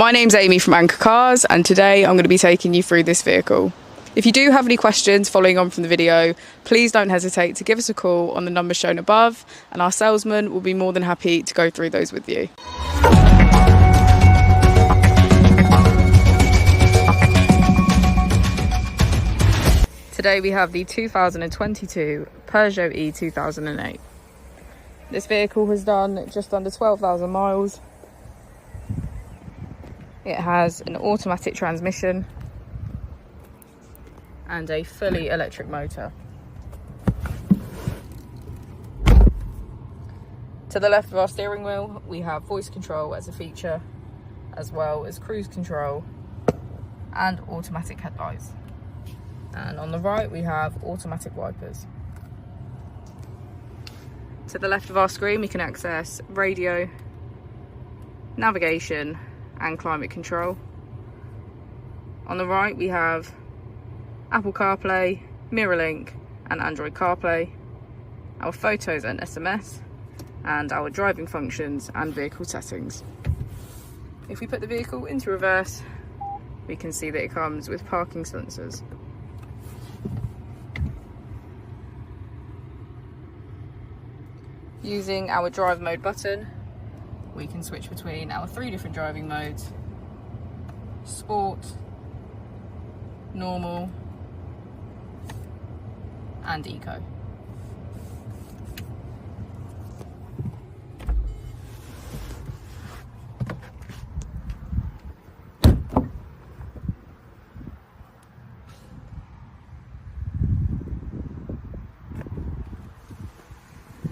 My name's Amy from Anchor Cars, and today I'm going to be taking you through this vehicle. If you do have any questions following on from the video, please don't hesitate to give us a call on the number shown above, and our salesman will be more than happy to go through those with you. Today we have the 2022 Peugeot E 2008. This vehicle has done just under 12,000 miles. It has an automatic transmission and a fully electric motor. To the left of our steering wheel, we have voice control as a feature, as well as cruise control and automatic headlights. And on the right, we have automatic wipers. To the left of our screen, we can access radio, navigation, and climate control. On the right, we have Apple CarPlay, MirrorLink, and Android CarPlay, our photos and SMS, and our driving functions and vehicle settings. If we put the vehicle into reverse, we can see that it comes with parking sensors. Using our drive mode button, we can switch between our 3 different driving modes: sport, normal, and eco.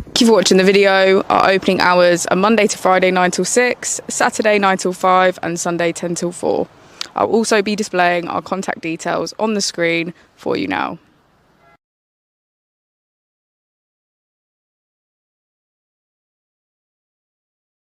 Thank you for watching the video. Our opening hours are Monday to Friday 9 till 6, Saturday 9 till 5, and Sunday 10 till 4. I'll also be displaying our contact details on the screen for you now.